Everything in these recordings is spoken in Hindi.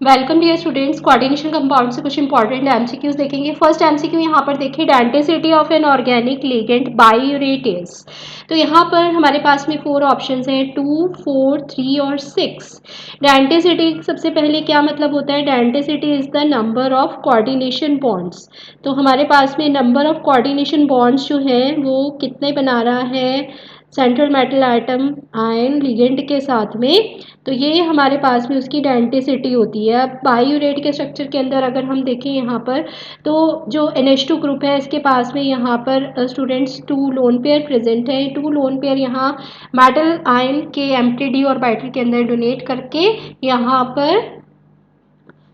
Welcome dear students. Coordination compound से कुछ इंपॉर्टेंट एमसीक्यूज देखेंगे। फर्स्ट एमसीक्यू यहाँ पर देखिए, denticity of an organic ligand biuret is. तो यहाँ पर हमारे पास में 4 ऑप्शंस हैं, 2, 4, 3 और 6। डेंटिसिटी सबसे पहले क्या मतलब होता है? Denticity is the number of coordination bonds. तो हमारे पास में नंबर ऑफ कोऑर्डिनेशन बॉन्ड्स जो हैं वो कितने बना रहा है central metal atom ion ligand के साथ में। तो ये हमारे पास में उसकी डेंटिसिटी होती है। अब बायूरेट के स्ट्रक्चर के अंदर अगर हम देखें यहाँ पर, तो जो NH2 ग्रुप है इसके पास में यहाँ पर स्टूडेंट्स 2 लोन पेयर प्रेजेंट है। 2 लोन पेयर यहाँ मेटल आयन के एम्प्टी ऑर्बिटल के अंदर डोनेट करके यहाँ पर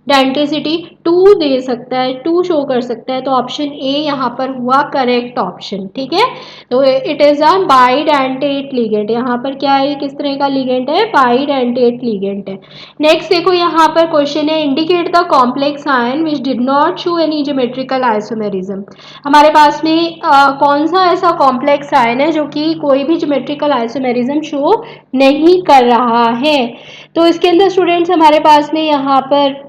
डेंटिसिटी 2 दे सकता है, 2 शो कर सकता है। तो ऑप्शन ए यहाँ पर हुआ करेक्ट ऑप्शन। ठीक है, तो it is a bidentate ligand. यहाँ पर क्या है, किस तरह का लिगेंड है? बाइडेंटेट लिगेंड है। नेक्स्ट देखो, यहाँ पर क्वेश्चन है, indicate the complex ion which did not show any geometrical isomerism. हमारे पास में कौन सा ऐसा कॉम्प्लेक्स आयन है जो कि कोई भी ज्योमेट्रिकल आइसोमेरिज्म शो नहीं कर रहा है? तो इसके अंदर स्टूडेंट्स हमारे पास में यहाँ पर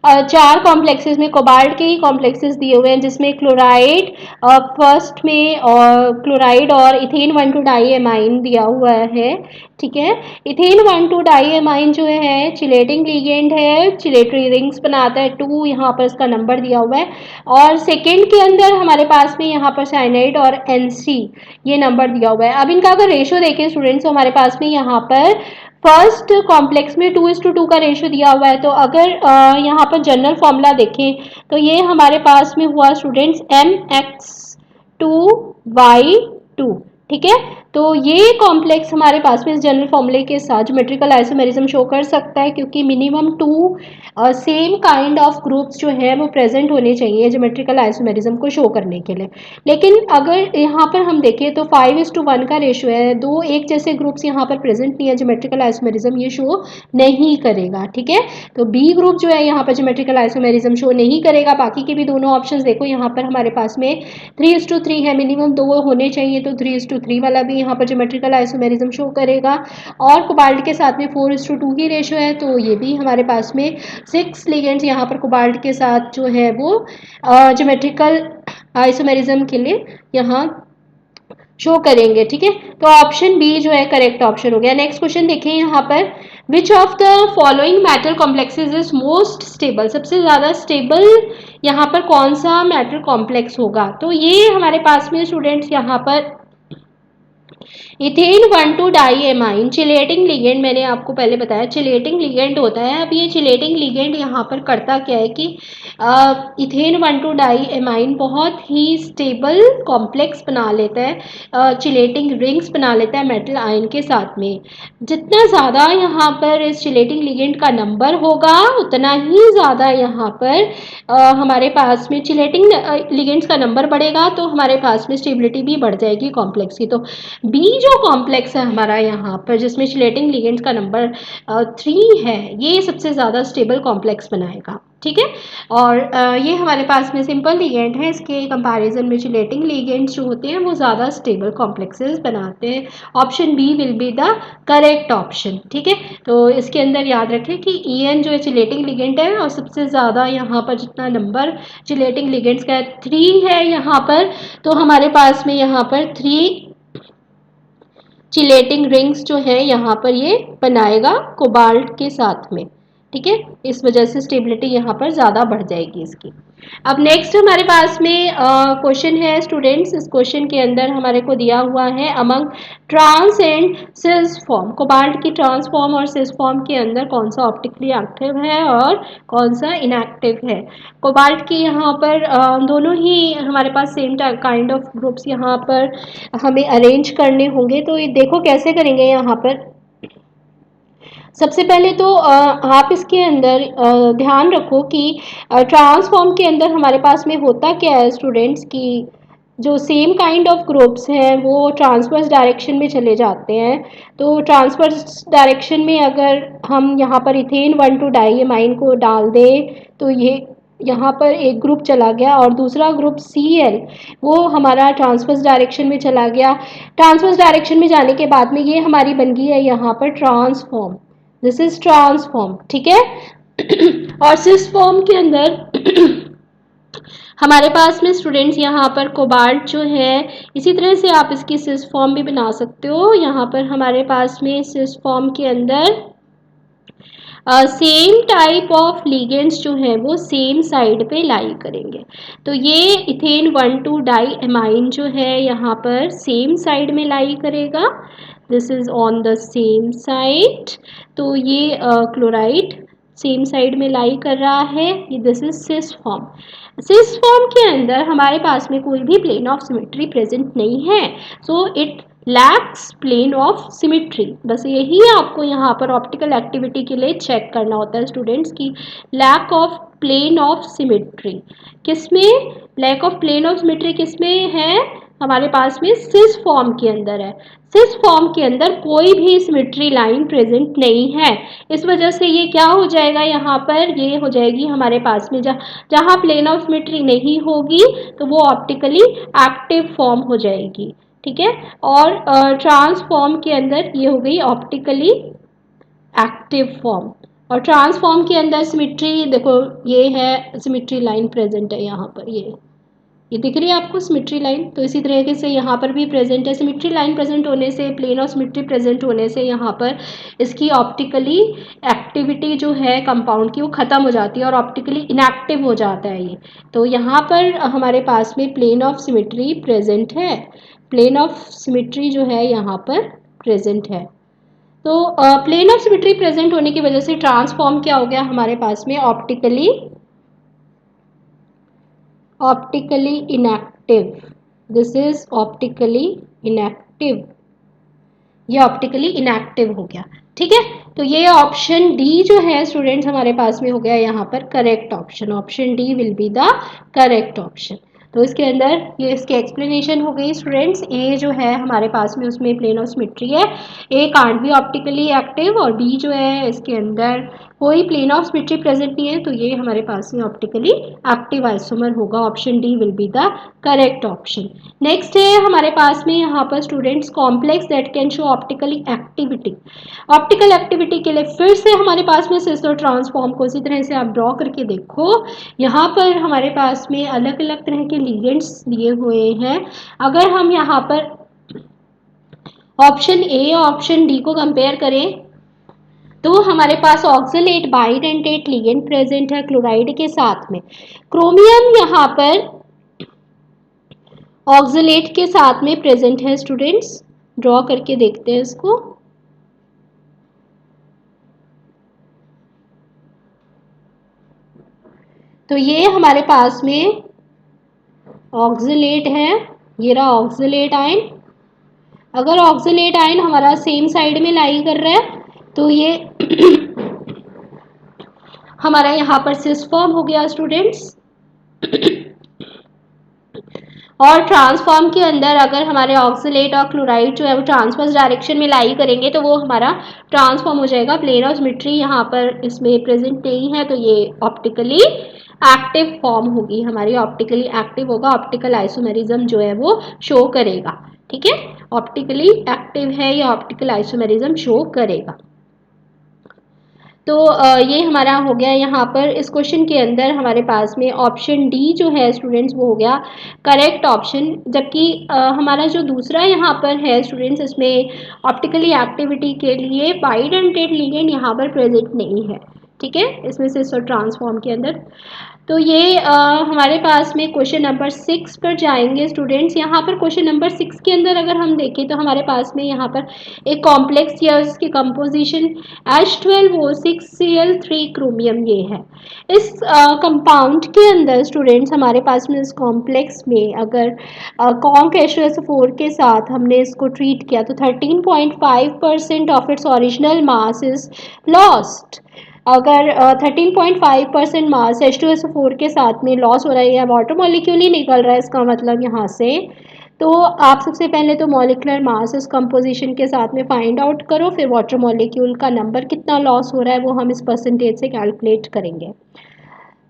4 कॉम्प्लेक्सेस में कोबाल्ट के ही कॉम्प्लेक्सेस दिए हुए हैं, जिसमें क्लोराइड फर्स्ट में और क्लोराइड और इथेन 1,2 डाईएमाइन दिया हुआ है। ठीक है, इथेन 1,2 डाईएमाइन जो है चिलेटिंग लिगेंड है, चिलेटरी रिंग्स बनाता है 2, यहाँ पर इसका नंबर दिया हुआ है। और सेकेंड के अंदर हमारे पास में यहाँ पर साइनाइड और NC ये नंबर दिया हुआ है। अब इनका अगर रेशो देखें स्टूडेंट्स, तो हमारे पास में यहाँ पर फर्स्ट कॉम्प्लेक्स में 2:2 का रेशो दिया हुआ है। तो अगर यहाँ पर जनरल फॉर्मूला देखें तो ये हमारे पास में हुआ स्टूडेंट्स MX2Y2। ठीक है, तो ये कॉम्प्लेक्स हमारे पास में इस जनरल फॉर्मूले के साथ ज्योमेट्रिकल आइसोमेरिज्म शो कर सकता है, क्योंकि minimum 2 same kind of groups जो है वो प्रेजेंट होने चाहिए ज्योमेट्रिकल आइसोमेरिज्म को शो करने के लिए। लेकिन अगर यहाँ पर हम देखें तो 5:1 का रेशो है, 2 एक जैसे ग्रुप्स यहाँ पर प्रेजेंट नहीं है, ज्योमेट्रिकल आइसोमेरिज्म ये शो नहीं करेगा। ठीक है, तो बी ग्रुप जो है यहाँ पर ज्योमेट्रिकल आइसोमेरिज्म शो नहीं करेगा। बाकी के भी दोनों ऑप्शंस देखो, यहाँ पर हमारे पास में 3:3 है, मिनिमम 2 होने चाहिए, तो 3:3 वाला भी यहाँ पर ज्योमेट्रिकल आइसोमेरिज्म शो करेगा। और कोबाल्ट के साथ में 4:2 की रेशो है, तो ये भी हमारे पास में 6 लिगेंड्स यहाँ पर कोबाल्ट के साथ जो है वो ज्योमेट्रिकल आइसोमेरिज्म के लिए यहाँ शो करेंगे। ठीक है, तो ऑप्शन बी जो है करेक्ट ऑप्शन हो गया। नेक्स्ट क्वेश्चन देखें यहाँ पर, which of the following metal complexes is most stable. सबसे ज़्यादा स्टेबल यहाँ पर कौन सा मेटल कॉम्प्लेक्स होगा? तो ये हमारे पास में स्टूडेंट्स यहाँ पर इथेन 1,2 डाईएमाइन चिलेटिंग लिगेंड, मैंने आपको पहले बताया चिलेटिंग लिगेंड होता है। अब ये चिलेटिंग लिगेंड यहाँ पर करता क्या है कि इथेन 1,2 डाईएमाइन बहुत ही स्टेबल कॉम्प्लेक्स बना लेता है, चिलेटिंग रिंग्स बना लेता है मेटल आयन के साथ में। जितना ज़्यादा यहाँ पर इस चिलेटिंग लिगेंड का नंबर होगा उतना ही ज़्यादा यहाँ पर हमारे पास में चिलेटिंग लिगेंड्स का नंबर बढ़ेगा, तो हमारे पास में स्टेबिलिटी भी बढ़ जाएगी कॉम्प्लेक्स की। तो बी जो कॉम्प्लेक्स है हमारा यहाँ पर, जिसमें चिलेटिंग लिगेंड्स का नंबर 3 है, ये सबसे ज़्यादा स्टेबल कॉम्प्लेक्स बनाएगा। ठीक है, और ये हमारे पास में सिंपल लिगेंड है, इसके कंपैरिजन में चिलेटिंग लिगेंड्स जो होते हैं वो ज़्यादा स्टेबल कॉम्प्लेक्सेस बनाते हैं। Option B will be the correct option. ठीक है, तो इसके अंदर याद रखें कि EN जो है चिलेटिंग लिगेंड है, और सबसे ज़्यादा यहाँ पर जितना नंबर चिलेटिंग लिगेंड्स का 3 है यहाँ पर, तो हमारे पास में यहाँ पर 3 चिलेटिंग रिंग्स जो है यहाँ पर ये बनाएगा कोबाल्ट के साथ में। ठीक है, इस वजह से स्टेबिलिटी यहाँ पर ज़्यादा बढ़ जाएगी इसकी। अब नेक्स्ट हमारे पास में क्वेश्चन है स्टूडेंट्स। इस क्वेश्चन के अंदर हमारे को दिया हुआ है, among trans and cis form, cobalt की ट्रांस फॉर्म और सिस फॉर्म के अंदर कौन सा ऑप्टिकली एक्टिव है और कौन सा इनएक्टिव है? कोबाल्ट की यहाँ पर दोनों ही हमारे पास सेम काइंड ऑफ ग्रुप्स यहाँ पर हमें अरेंज करने होंगे। तो ये देखो कैसे करेंगे। यहाँ पर सबसे पहले तो आप इसके अंदर ध्यान रखो कि ट्रांसफॉर्म के अंदर हमारे पास में होता क्या है स्टूडेंट्स, की जो सेम काइंड ऑफ ग्रुप्स हैं वो ट्रांसवर्स डायरेक्शन में चले जाते हैं। तो ट्रांसवर्स डायरेक्शन में अगर हम यहाँ पर इथेन 1,2 डाईएमाइन को डाल दें, तो ये यहाँ पर एक ग्रुप चला गया और दूसरा ग्रुप Cl वो हमारा ट्रांसवर्स डायरेक्शन में चला गया। ट्रांसवर्स डायरेक्शन में जाने के बाद में ये हमारी बन गई है यहाँ पर ट्रांसफॉर्म। दिस इज ट्रांसफॉर्म, ठीक है। और सिस फॉर्म के अंदर हमारे पास में स्टूडेंट्स यहाँ पर कोबाल्ट जो है, इसी तरह से आप इसकी सिस फॉर्म भी बना सकते हो। यहाँ पर हमारे पास में सिस फॉर्म के अंदर सेम टाइप ऑफ लिगेंड्स जो है वो सेम साइड पे लाई करेंगे। तो ये इथेन 1,2 डाई एमाइन जो है यहाँ पर सेम साइड में लाई करेगा, this is on the same side. तो ये क्लोराइड सेम साइड में लाई कर रहा है, ये this is cis form. Cis form के अंदर हमारे पास में कोई भी प्लेन ऑफ सिमेट्री प्रेजेंट नहीं है, so it lacks plane of symmetry. बस यही आपको यहाँ पर ऑप्टिकल एक्टिविटी के लिए चेक करना होता है स्टूडेंट्स की lack of plane of symmetry किसमें, lack of plane of symmetry किसमें है, हमारे पास में सिस फॉर्म के अंदर है। सिस फॉर्म के अंदर कोई भी सिमेट्री लाइन प्रेजेंट नहीं है, इस वजह से ये क्या हो जाएगा, यहाँ पर ये हो जाएगी हमारे पास में जहाँ प्लेन ऑफ सिमेट्री नहीं होगी तो वो ऑप्टिकली एक्टिव फॉर्म हो जाएगी, ठीक है। और ट्रांसफॉर्म के अंदर ये हो गई ऑप्टिकली एक्टिव फॉर्म। और ट्रांसफॉर्म के अंदर सिमेट्री देखो, ये है सिमेट्री लाइन प्रेजेंट है यहाँ पर, ये दिख रही है आपको सिमेट्री लाइन। तो इसी तरीके से यहाँ पर भी प्रेजेंट है, सिमेट्री लाइन प्रेजेंट होने से, प्लेन ऑफ सिमेट्री प्रेजेंट होने से यहाँ पर इसकी ऑप्टिकली एक्टिविटी जो है कंपाउंड की वो ख़त्म हो जाती है और ऑप्टिकली इनएक्टिव हो जाता है ये। तो यहाँ पर हमारे पास में प्लेन ऑफ सिमेट्री प्रेजेंट है, प्लेन ऑफ सिमेट्री जो है यहाँ पर प्रेजेंट है। तो प्लेन ऑफ सिमेट्री प्रेजेंट होने की वजह से ट्रांसफॉर्म क्या हो गया हमारे पास में, optically inactive, this is optically inactive, ये ऑप्टिकली इनएक्टिव हो गया, ठीक है। तो ये ऑप्शन डी जो है स्टूडेंट्स हमारे पास में हो गया यहाँ पर correct option, option D will be the correct option. तो इसके अंदर ये इसकी एक्सप्लेनेशन हो गई स्टूडेंट्स। ए जो है हमारे पास में उसमें प्लेन ऑफ सिमेट्री है, ए कांट बी ऑप्टिकली एक्टिव, और बी जो है इसके अंदर कोई प्लेन ऑफ सिमेट्री प्रेजेंट नहीं है, तो ये हमारे पास में ऑप्टिकली एक्टिव आइसोमर होगा, option D will be the correct option. Next है हमारे पास में यहाँ पर students complex that can show optically activity. Optical activity के लिए फिर से हमारे पास में सिस और ट्रांसफॉर्म को इसी तरह से आप ड्रॉ करके देखो। यहाँ पर हमारे पास में अलग अलग तरह के लिगेंड्स दिए हुए हैं। अगर हम यहाँ पर ऑप्शन ए और ऑप्शन डी को कंपेयर करें तो हमारे पास ऑक्सलेट बाइडेंटेट लिगेंड प्रेजेंट है क्लोराइड के साथ में, क्रोमियम यहाँ पर ऑक्सलेट के साथ में प्रेजेंट है स्टूडेंट्स। ड्रॉ करके देखते हैं इसको। तो ये हमारे पास में ऑक्सलेट है, ये रहा ऑक्सलेट आयन। अगर ऑक्सलेट आयन हमारा सेम साइड में लाई कर रहा है तो ये हमारा यहाँ पर सिस फॉर्म हो गया स्टूडेंट्स। और ट्रांसफॉर्म के अंदर अगर हमारे ऑक्सलेट और क्लोराइड जो है वो ट्रांसवर्स डायरेक्शन में लाई करेंगे तो वो हमारा ट्रांसफॉर्म हो जाएगा। प्लेन ऑफ सिमेट्री यहाँ पर इसमें प्रेजेंट नहीं है, तो ये ऑप्टिकली एक्टिव फॉर्म होगी हमारी, ऑप्टिकली एक्टिव होगा, ऑप्टिकल आइसोमेरिज्म जो है वो शो करेगा, ठीक है। ऑप्टिकली एक्टिव है या ऑप्टिकल आइसोमेरिज्म शो करेगा। तो ये हमारा हो गया यहाँ पर इस क्वेश्चन के अंदर हमारे पास में ऑप्शन डी जो है स्टूडेंट्स वो हो गया करेक्ट ऑप्शन। जबकि हमारा जो दूसरा यहाँ पर है स्टूडेंट्स इसमें ऑप्टिकली एक्टिविटी के लिए बाइडेंटेट लिगेंड यहाँ पर प्रेजेंट नहीं है, ठीक है, इसमें से ट्रांसफॉर्म के अंदर। तो ये हमारे पास में क्वेश्चन नंबर 6 पर जाएंगे स्टूडेंट्स। यहाँ पर क्वेश्चन नंबर 6 के अंदर अगर हम देखें तो हमारे पास में यहाँ पर एक कॉम्प्लेक्स या उसकी कंपोजिशन H12O6Cl3 क्रोमियम ये है। इस कंपाउंड के अंदर स्टूडेंट्स हमारे पास में इस कॉम्प्लेक्स में अगर कॉन्क H2SO4 के साथ हमने इसको ट्रीट किया तो 13.5% of its original mass is lost. अगर 13.5% मास H2SO4 के साथ में लॉस हो रहा है या वाटर मॉलिक्यूल ही निकल रहा है, इसका मतलब यहाँ से तो आप सबसे पहले तो मॉलिकुलर मास इस कंपोजिशन के साथ में फाइंड आउट करो, फिर वाटर मॉलिक्यूल का नंबर कितना लॉस हो रहा है वो हम इस परसेंटेज से कैलकुलेट करेंगे।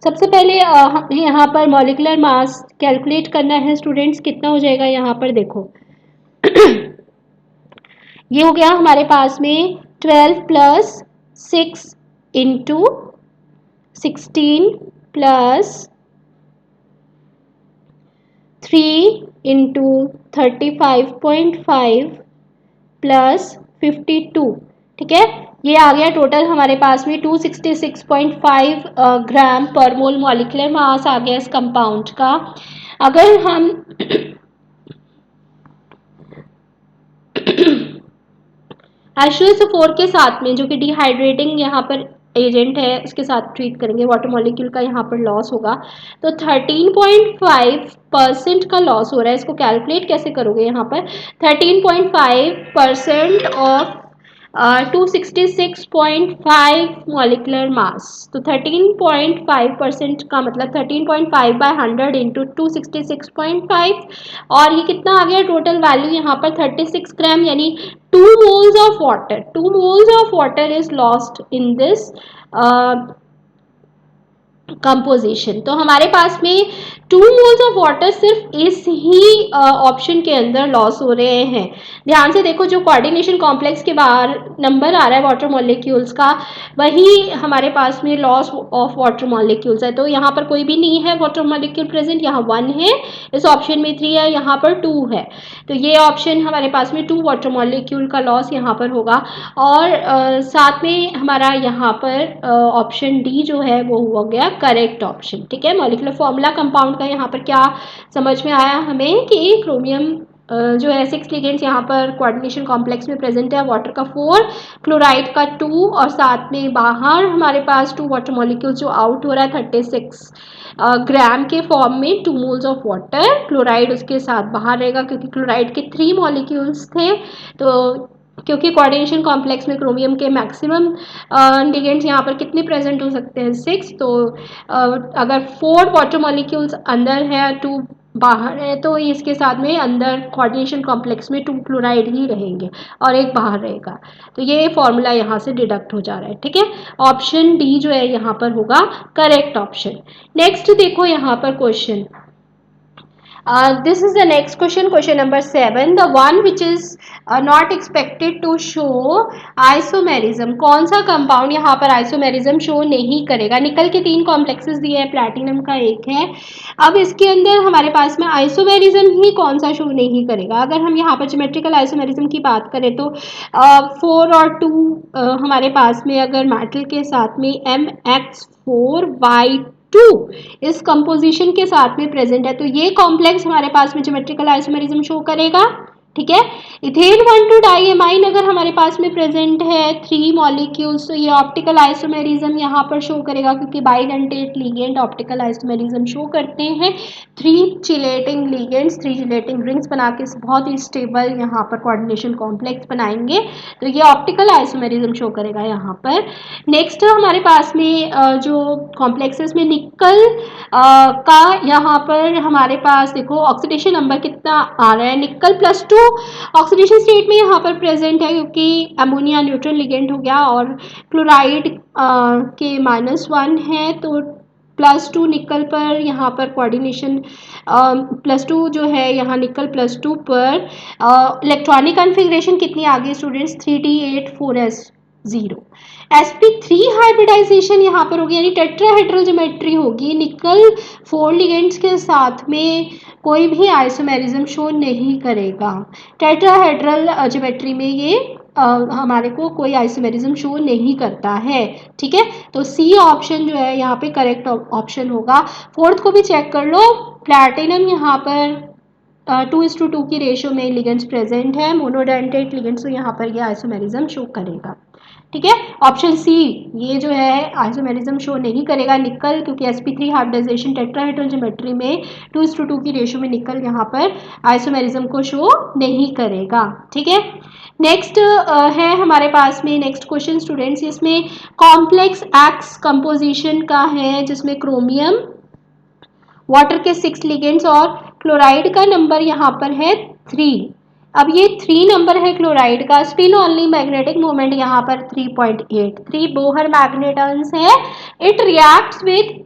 सबसे पहले हमें यहाँ पर मॉलिकुलर मास कैलकुलेट करना है स्टूडेंट्स। कितना हो जाएगा यहाँ पर देखो ये हो गया हमारे पास में 12 + 6 इंटू 16 प्लस 3 इंटू 35.5 प्लस 52, ठीक है। ये आ गया टोटल हमारे पास में 266.5 ग्राम पर मोल मॉलिक्यूलर मास आ गया इस कंपाउंड का। अगर हम H2SO4 के साथ में, जो कि डिहाइड्रेटिंग यहाँ पर एजेंट है, उसके साथ ट्रीट करेंगे, वाटर मॉलिक्यूल का यहाँ पर लॉस होगा। तो 13.5% का लॉस हो रहा है। इसको कैलकुलेट कैसे करोगे? यहाँ पर 13.5% ऑफ 266.5 मॉलिक्यूलर मास। तो 13.5% का मतलब 13.5 बाय 100 इंटू 266.5, और ये कितना आ गया टोटल वैल्यू यहाँ पर 36 ग्राम, यानी 2 moles of water. 2 moles of water is lost in this composition. तो हमारे पास में 2 मोल्स ऑफ वाटर सिर्फ इस ही ऑप्शन के अंदर लॉस हो रहे हैं। ध्यान से देखो, जो कोऑर्डिनेशन कॉम्प्लेक्स के बाहर नंबर आ रहा है वाटर मॉलिक्यूल्स का, वही हमारे पास में लॉस ऑफ वाटर मॉलिक्यूल्स है। तो यहाँ पर कोई भी नहीं है वाटर मॉलिक्यूल प्रेजेंट, यहाँ 1 है, इस ऑप्शन में 3 है, यहाँ पर 2 है। तो ये ऑप्शन हमारे पास में 2 वाटर मॉलिक्यूल का लॉस यहाँ पर होगा। और साथ में हमारा यहाँ पर ऑप्शन डी जो है वो हो गया करेक्ट ऑप्शन, ठीक है। मॉलिक्यूलर फॉर्मूला कंपाउंड का यहाँ पर क्या समझ में आया हमें कि क्रोमियम जो है 6 लिगेंड्स यहाँ पर कोऑर्डिनेशन कॉम्प्लेक्स में प्रेजेंट है, वाटर का 4, क्लोराइड का 2, और साथ में बाहर हमारे पास 2 वाटर मॉलिक्यूल जो आउट हो रहा है 36 ग्राम के फॉर्म में 2 मोल्स ऑफ वाटर। क्लोराइड उसके साथ बाहर रहेगा क्योंकि क्लोराइड के 3 मॉलिक्यूल्स थे। तो क्योंकि कोऑर्डिनेशन कॉम्प्लेक्स में क्रोमियम के मैक्सिमम लिगेंड्स यहाँ पर कितने प्रेजेंट हो सकते हैं? 6। तो अगर 4 वाटर मॉलिक्यूल्स अंदर है, 2 बाहर है, तो इसके साथ में अंदर कोऑर्डिनेशन कॉम्प्लेक्स में 2 क्लोराइड ही रहेंगे और एक बाहर रहेगा। तो ये फॉर्मूला यहाँ से डिडक्ट हो जा रहा है, ठीक है। ऑप्शन डी जो है यहाँ पर होगा करेक्ट ऑप्शन। नेक्स्ट देखो यहाँ पर question, this is the next question, question number 7, the one which is not expected to show isomerism। कौन सा कंपाउंड यहाँ पर आइसोमेरिज्म शो नहीं करेगा? निकल के 3 कॉम्प्लेक्सेस दिए हैं, प्लैटिनम का 1 है। अब इसके अंदर हमारे पास में आइसोमेरिज्म ही कौन सा शो नहीं करेगा? अगर हम यहाँ पर ज्योमेट्रिकल आइसोमेरिज्म की बात करें तो 4 और 2 हमारे पास में अगर मेटल के साथ में MX4Y2 इस कंपोजिशन के साथ में प्रेजेंट है, तो ये कॉम्प्लेक्स हमारे पास में ज्योमेट्रिकल आइसोमेरिज्म शो करेगा, ठीक है। इथेन 1,2 डाइएमाइन अगर हमारे पास में प्रेजेंट है 3 मॉलिक्यूल्स, तो ये ऑप्टिकल आइसोमेरिज्म यहाँ पर शो करेगा क्योंकि bidentate ligand optical isomerism show करते हैं। 3 चिलेटिंग लिगेंड्स, 3 चिलेटिंग रिंग्स बना के बहुत ही स्टेबल यहाँ पर कोऑर्डिनेशन कॉम्प्लेक्स बनाएंगे, तो ये ऑप्टिकल आइसोमेरिज्म शो करेगा यहाँ पर। नेक्स्ट हमारे पास में जो कॉम्प्लेक्सेस में निकल का यहाँ पर हमारे पास देखो ऑक्सीडेशन नंबर कितना आ रहा है, निकल +2 ऑक्सीडेशन स्टेट में यहाँ पर प्रेजेंट है क्योंकि अमोनिया न्यूट्रल लिगेंड हो गया, और क्लोराइड के -1 है, तो +2 निकल पर यहाँ पर कोऑर्डिनेशन +2 जो है यहाँ निकल +2 पर इलेक्ट्रॉनिक कॉन्फ़िगरेशन कितनी आ गई students? 3D8 4s0। sp3 hybridisation यहाँ पर होगी, यानी टेट्राहेड्रल ज्योमेट्री होगी। निकल 4 लिगेंड्स के साथ में कोई भी आइसोमेरिज्म शो नहीं करेगा। टेट्राहेड्रल ज्योमेट्री में ये हमारे को कोई आइसोमेरिज्म शो नहीं करता है, ठीक है। तो सी ऑप्शन जो है यहाँ पे करेक्ट ऑप्शन होगा। 4th को भी चेक कर लो, प्लैटिनम यहाँ पर 2:2 की रेशियो में लिगेंड्स प्रेजेंट है, मोनोडेंटेट लिगेंड्स, तो यहाँ पर ये आइसोमेरिज्म शो करेगा, ठीक है। ऑप्शन सी ये जो है आइसोमेरिज्म शो नहीं करेगा निकल, क्योंकि sp3 हाइब्रिडाइजेशन टेट्राहेड्रल ज्योमेट्री में 2:2 की रेशियो में निकल यहाँ पर आइसोमेरिज्म को शो नहीं करेगा, ठीक है। नेक्स्ट है हमारे पास में नेक्स्ट क्वेश्चन स्टूडेंट्स, इसमें कॉम्प्लेक्स एक्स कंपोजिशन का है जिसमें क्रोमियम, वाटर के 6 लिगेंड्स और क्लोराइड का नंबर यहाँ पर है 3। अब ये 3 नंबर है क्लोराइड का, स्पिन ओनली मैग्नेटिक मोमेंट यहाँ पर 3.8, 3 बोहर मैग्नेटॉन्स है। It reacts with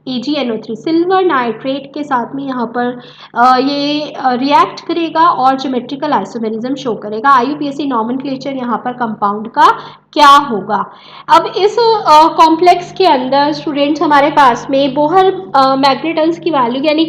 AgNO3 silver nitrate के साथ में यहाँ पर ये रिएक्ट करेगा और ज्योमेट्रिकल आइसोमेरिज्म शो करेगा। IUPAC नॉमेनक्लेचर यहाँ पर कंपाउंड का क्या होगा। अब इस कॉम्प्लेक्स के अंदर स्टूडेंट्स हमारे पास में बोहर मैग्नेटन्स की वैल्यू यानी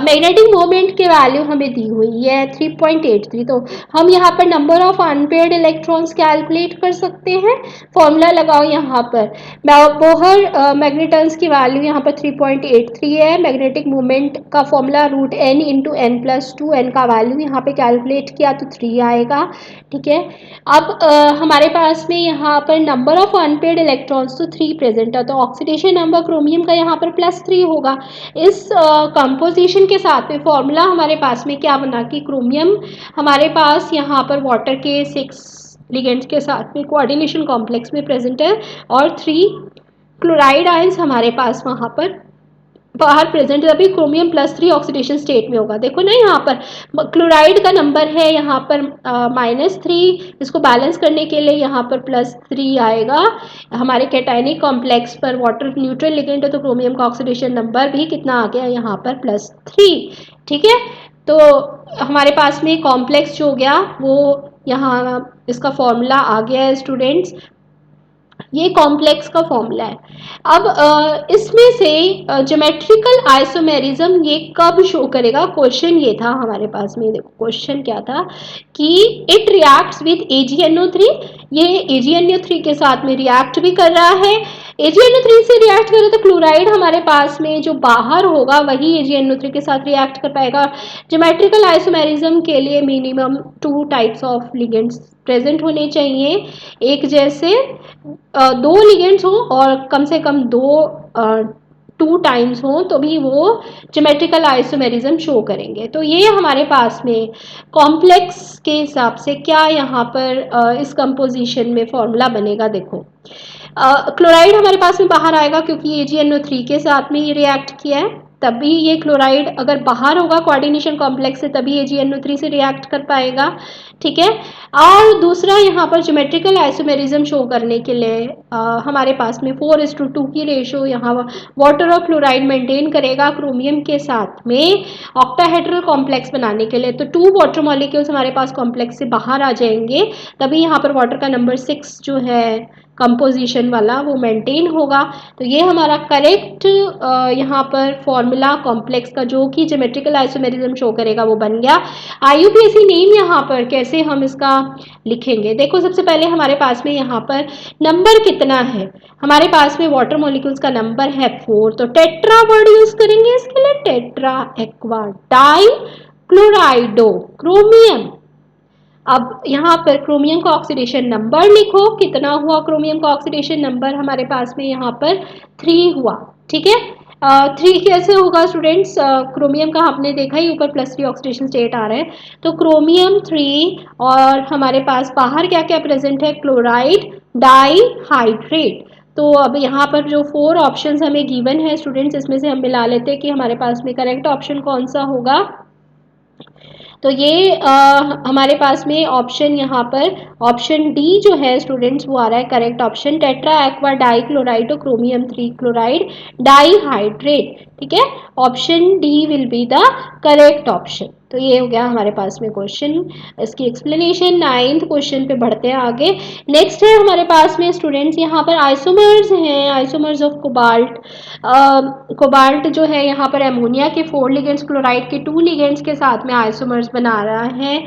मैग्नेटिक मोमेंट की वैल्यू हमें दी हुई है 3.83। तो हम यहाँ पर number of unpaired electrons calculate कर सकते हैं। फॉर्मूला लगाओ यहाँ पर, बोहर मैग्नेटन्स की वैल्यू यहाँ पर 3.83 है। मैग्नेटिक मोमेंट का formula root N into N plus two, N का वैल्यू यहाँ पे कैलकुलेट किया तो 3 आएगा। ठीक है, अब हमारे पास में यहाँ पर नंबर ऑफ अनपेयर्ड इलेक्ट्रॉन्स तो 3 प्रेजेंट है, तो ऑक्सीडेशन नंबर क्रोमियम का यहाँ पर +3 होगा। इस कंपोजिशन के साथ में फॉर्मूला हमारे पास में क्या बना कि क्रोमियम हमारे पास यहाँ पर वाटर के 6 लिगेंड्स के साथ में कोऑर्डिनेशन कॉम्प्लेक्स में प्रेजेंट है और 3 क्लोराइड आयंस हमारे पास वहाँ पर बाहर प्रेजेंट है। अभी क्रोमियम +3 ऑक्सीडेशन स्टेट में होगा। देखो ना यहाँ पर क्लोराइड का नंबर है यहाँ पर -3, इसको बैलेंस करने के लिए यहाँ पर +3 आएगा। हमारे कैटायनिक कॉम्प्लेक्स पर वाटर न्यूट्रल लिगेंड है तो क्रोमियम का ऑक्सीडेशन नंबर भी कितना आ गया यहाँ पर +3। ठीक है, तो हमारे पास में कॉम्प्लेक्स जो हो गया वो यहाँ इसका फॉर्मूला आ गया है स्टूडेंट्स, ये कॉम्प्लेक्स का फॉर्मूला है। अब इसमें से ज्योमेट्रिकल आइसोमेरिज्म ये कब शो करेगा, क्वेश्चन ये था हमारे पास में। देखो क्वेश्चन क्या था कि इट रिएक्ट्स विद AgNO3, ये AgNO3 के साथ में रिएक्ट भी कर रहा है। AgNO3 से रिएक्ट करे तो क्लोराइड हमारे पास में जो बाहर होगा वही AgNO3 के साथ रिएक्ट कर पाएगा। ज्योमेट्रिकल आइसोमेरिज्म के लिए minimum 2 types of ligands present होने चाहिए, एक जैसे 2 लिगेंड्स हो और कम से कम 2 टाइम्स हो तो भी वो ज्योमेट्रिकल आइसोमेरिज्म शो करेंगे। तो ये हमारे पास में कॉम्प्लेक्स के हिसाब से क्या यहाँ पर इस कंपोजिशन में फॉर्मूला बनेगा। देखो क्लोराइड हमारे पास में बाहर आएगा क्योंकि AgNO3 के साथ में ये रिएक्ट किया है, तभी ये क्लोराइड अगर बाहर होगा कोऑर्डिनेशन कॉम्प्लेक्स से तभी AgNO3 से रिएक्ट कर पाएगा। ठीक है, और दूसरा यहाँ पर ज्योमेट्रिकल आइसोमेरिज्म शो करने के लिए हमारे पास में 4:2 की रेशो यहाँ वाटर और क्लोराइड मेंटेन करेगा क्रोमियम के साथ में ऑक्टाहेड्रल कॉम्प्लेक्स बनाने के लिए। तो 2 वाटर मॉलिक्यूल्स हमारे पास कॉम्प्लेक्स से बाहर आ जाएंगे, तभी यहाँ पर वाटर का नंबर 6 जो है कंपोजिशन वाला वो मेंटेन होगा। तो ये हमारा करेक्ट यहाँ पर फॉर्मूला कॉम्प्लेक्स का जो कि ज्योमेट्रिकल आइसोमेरिज्म शो करेगा वो बन गया। IUPAC नेम यहाँ पर कैसे हम इसका लिखेंगे, देखो सबसे पहले हमारे पास में यहाँ पर नंबर कितना है, हमारे पास में वाटर मॉलिक्यूल्स का नंबर है 4, तो टेट्रा वर्ड यूज करेंगे इसके लिए, टेट्रा एक्वा डाई क्लोराइडो क्रोमियम। अब यहाँ पर क्रोमियम का ऑक्सीडेशन नंबर लिखो, कितना हुआ क्रोमियम का ऑक्सीडेशन नंबर हमारे पास में यहाँ पर 3 हुआ। ठीक है, 3 कैसे होगा स्टूडेंट्स, क्रोमियम का आपने देखा ही ऊपर +3 ऑक्सीडेशन स्टेट आ रहा है, तो क्रोमियम 3 और हमारे पास बाहर क्या क्या प्रेजेंट है, क्लोराइड डाई हाइड्रेट। तो अब यहाँ पर जो 4 ऑप्शंस हमें गिवन है स्टूडेंट्स, इसमें से हम मिला लेते हैं कि हमारे पास में करेक्ट ऑप्शन कौन सा होगा। तो ये हमारे पास में ऑप्शन यहाँ पर ऑप्शन डी जो है स्टूडेंट्स वो आ रहा है correct option, tetra aqua dichloride chromium 3 chloride dihydrate. ठीक है, option D will be the correct option. तो ये हो गया हमारे पास में क्वेश्चन, इसकी एक्सप्लेनेशन। 9th क्वेश्चन पे बढ़ते हैं आगे। नेक्स्ट है हमारे पास में स्टूडेंट्स यहाँ पर आइसोमर्स हैं, आइसोमर्स ऑफ कोबाल्ट। कोबाल्ट जो है यहाँ पर एमोनिया के 4 लिगेंड्स क्लोराइड के 2 लिगेंड्स के साथ में आइसोमर्स बना रहा है,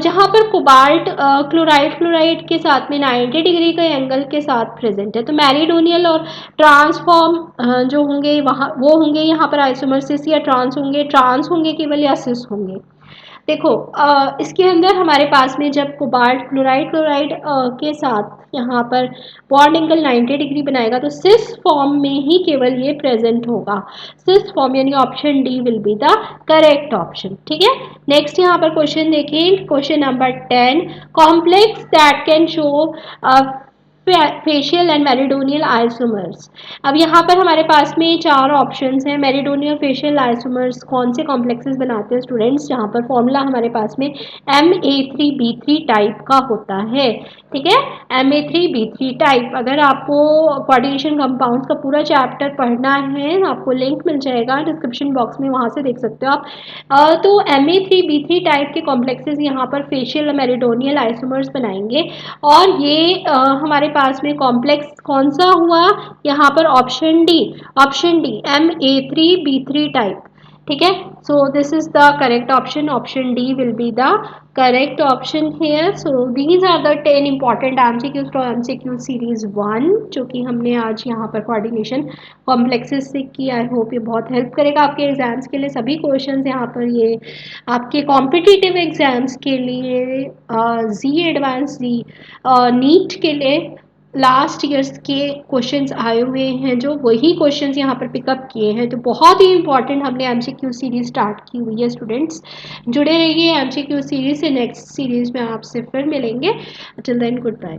जहाँ पर कोबाल्ट क्लोराइड के साथ में 90 डिग्री के एंगल के साथ प्रेजेंट है। तो मैरिडोनियल और ट्रांसफॉर्म जो होंगे वहाँ वो होंगे यहाँ पर आइसोमर सिस या ट्रांस होंगे केवल या सिस होंगे। देखो इसके अंदर हमारे पास में जब कोबाल्ट क्लोराइड के साथ यहाँ पर बॉन्ड एंगल 90 डिग्री बनाएगा तो सिस फॉर्म में ही केवल ये प्रेजेंट होगा, सिस फॉर्म, यानी option D will be the correct option. ठीक है, नेक्स्ट यहाँ पर क्वेश्चन देखें, question number 10, complex that can show facial and meridional isomers. अब यहाँ पर हमारे पास में चार ऑप्शंस हैं। मेरिडोनियल फेशियल आइसोमर्स कौन से कॉम्प्लेक्सेस बनाते हैं स्टूडेंट्स? जहाँ पर फॉर्मूला हमारे पास में Ma3B3 टाइप का होता है। ठीक है, Ma3B3 टाइप। अगर आपको कोऑर्डिनेशन कंपाउंड्स का पूरा चैप्टर पढ़ना है आपको लिंक मिल जाएगा डिस्क्रिप्शन बॉक्स में, वहाँ से देख सकते हो आप। तो Ma3B3 टाइप के कॉम्प्लेक्सेस यहाँ पर फेशियल मेरिडोनियल आइसोमर्स बनाएंगे। और ये हमारे पास में कॉम्प्लेक्स कौन सा हुआ? यहाँ पर option D, option D Ma3B3 type. ठीक है, so this is the correct option. Option D will be the correct option here. So these are the 10 important MCQs from MCQ series 1 जो कि हमने आज यहाँ पर कोऑर्डिनेशन कॉम्प्लेक्सेस से की। आई होप ये बहुत हेल्प करेगा आपके एग्जाम्स के लिए। सभी क्वेश्चंस यहाँ पर ये आपके कॉम्पिटिटिव एग्जाम्स के लिए, जी एडवांस, जी नीट के लिए लास्ट ईयर्स के क्वेश्चंस आए हुए हैं, जो वही क्वेश्चंस यहाँ पर पिकअप किए हैं। तो बहुत ही इंपॉर्टेंट हमने एमसीक्यू सीरीज स्टार्ट की हुई है स्टूडेंट्स। जुड़े रहिए एमसीक्यू सीरीज से। नेक्स्ट सीरीज में आपसे फिर मिलेंगे। Till then good bye.